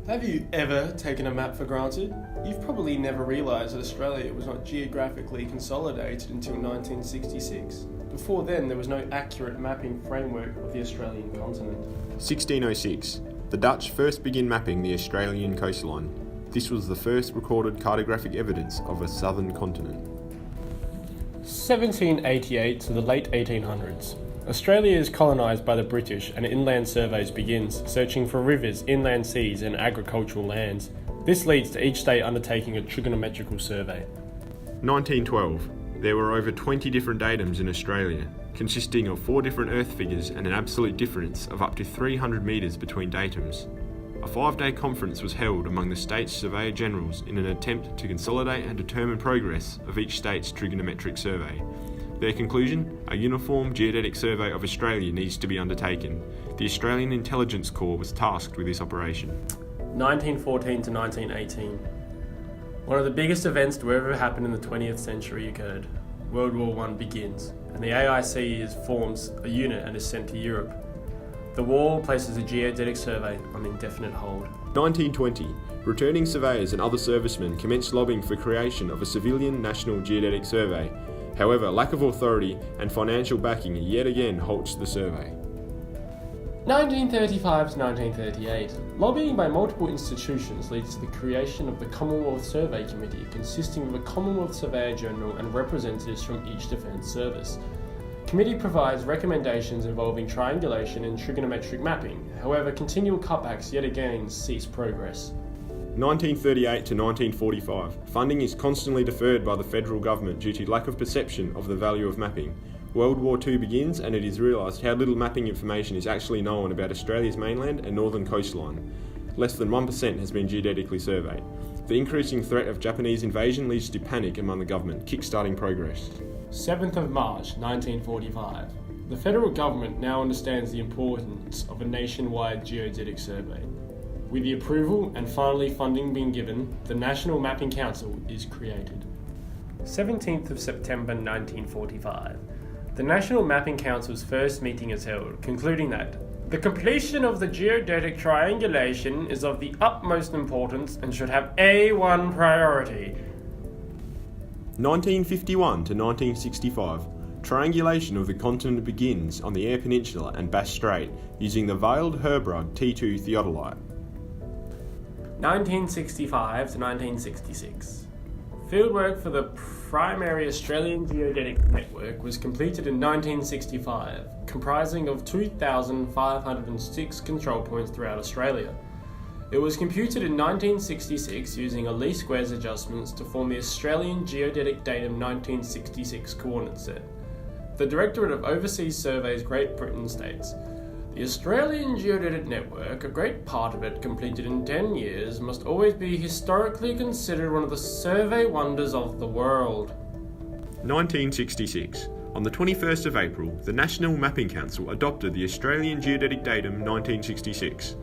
Have you ever taken a map for granted? You've probably never realised that Australia was not geographically consolidated until 1966. Before then, there was no accurate mapping framework of the Australian continent. 1606. The Dutch first begin mapping the Australian coastline. This was the first recorded cartographic evidence of a southern continent. 1788 to the late 1800s. Australia is colonised by the British and inland surveys begins, searching for rivers, inland seas and agricultural lands. This leads to each state undertaking a trigonometrical survey. 1912. There were over 20 different datums in Australia, consisting of 4 different earth figures and an absolute difference of up to 300 metres between datums. A 5-day conference was held among the state's surveyor generals in an attempt to consolidate and determine progress of each state's trigonometric survey. Their conclusion: a uniform geodetic survey of Australia needs to be undertaken. The Australian Intelligence Corps was tasked with this operation. 1914 to 1918. One of the biggest events to ever happen in the 20th century occurred. World War I begins, and the AIC forms a unit and is sent to Europe. The war places a geodetic survey on indefinite hold. 1920. Returning surveyors and other servicemen commenced lobbying for creation of a civilian national geodetic survey. However, lack of authority and financial backing yet again halts the survey. 1935 to 1938. Lobbying by multiple institutions leads to the creation of the Commonwealth Survey Committee, consisting of a Commonwealth Surveyor General and representatives from each defence service. Committee provides recommendations involving triangulation and trigonometric mapping. However, continual cutbacks yet again cease progress. 1938 to 1945. Funding is constantly deferred by the federal government due to lack of perception of the value of mapping. World War II begins and it is realised how little mapping information is actually known about Australia's mainland and northern coastline. Less than 1% has been geodetically surveyed. The increasing threat of Japanese invasion leads to panic among the government, kick-starting progress. 7th of March 1945. The federal government now understands the importance of a nationwide geodetic survey. With the approval and finally funding being given, the National Mapping Council is created. 17th of September 1945. The National Mapping Council's first meeting is held, concluding that the completion of the geodetic triangulation is of the utmost importance and should have A1 priority. 1951 to 1965. Triangulation of the continent begins on the Eyre Peninsula and Bass Strait using the veiled Herbrug T2 theodolite. 1965 to 1966. Fieldwork for the primary Australian Geodetic Network was completed in 1965, comprising of 2,506 control points throughout Australia. It was computed in 1966 using a least squares adjustments to form the Australian Geodetic Datum 1966 coordinate set. The Directorate of Overseas Surveys Great Britain states, "The Australian Geodetic Network, a great part of it completed in 10 years, must always be historically considered one of the survey wonders of the world." 1966. On the 21st of April, the National Mapping Council adopted the Australian Geodetic Datum 1966.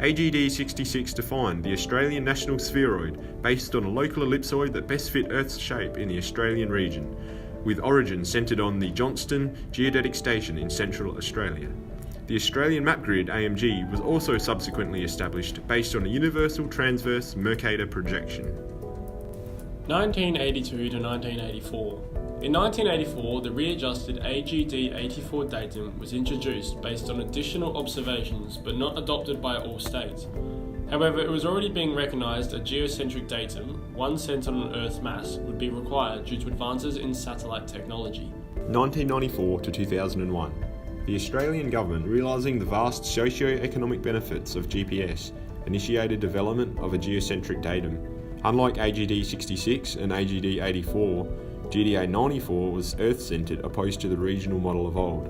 AGD 66 defined the Australian national spheroid based on a local ellipsoid that best fit Earth's shape in the Australian region, with origin centred on the Johnston Geodetic Station in Central Australia. The Australian Map Grid AMG was also subsequently established based on a universal transverse Mercator projection. 1982 to 1984. In 1984, the readjusted AGD 84 datum was introduced based on additional observations but not adopted by all states. However, it was already being recognised a geocentric datum, one centred on Earth's mass, would be required due to advances in satellite technology. 1994 to 2001. The Australian government, realising the vast socio-economic benefits of GPS, initiated development of a geocentric datum. Unlike AGD 66 and AGD 84, GDA 94 was Earth-centred opposed to the regional model of old.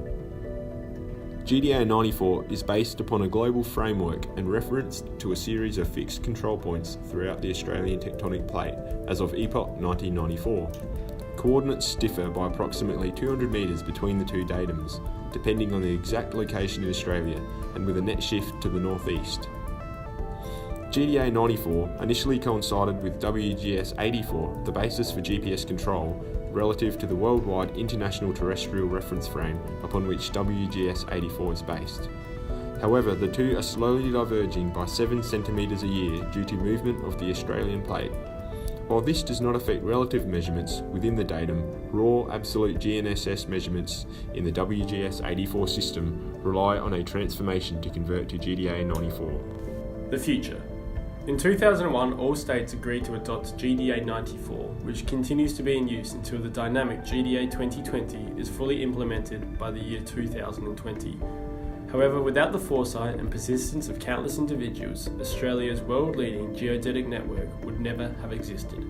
GDA 94 is based upon a global framework and referenced to a series of fixed control points throughout the Australian tectonic plate as of epoch 1994. Coordinates differ by approximately 200 metres between the two datums, depending on the exact location in Australia and with a net shift to the northeast. GDA 94 initially coincided with WGS 84, the basis for GPS control, relative to the worldwide International Terrestrial Reference Frame upon which WGS 84 is based. However, the two are slowly diverging by 7 centimetres a year due to movement of the Australian plate. While this does not affect relative measurements within the datum, raw absolute GNSS measurements in the WGS 84 system rely on a transformation to convert to GDA 94. The future. In 2001, all states agreed to adopt GDA 94, which continues to be in use until the dynamic GDA 2020 is fully implemented by the year 2020. However, without the foresight and persistence of countless individuals, Australia's world-leading geodetic network would never have existed.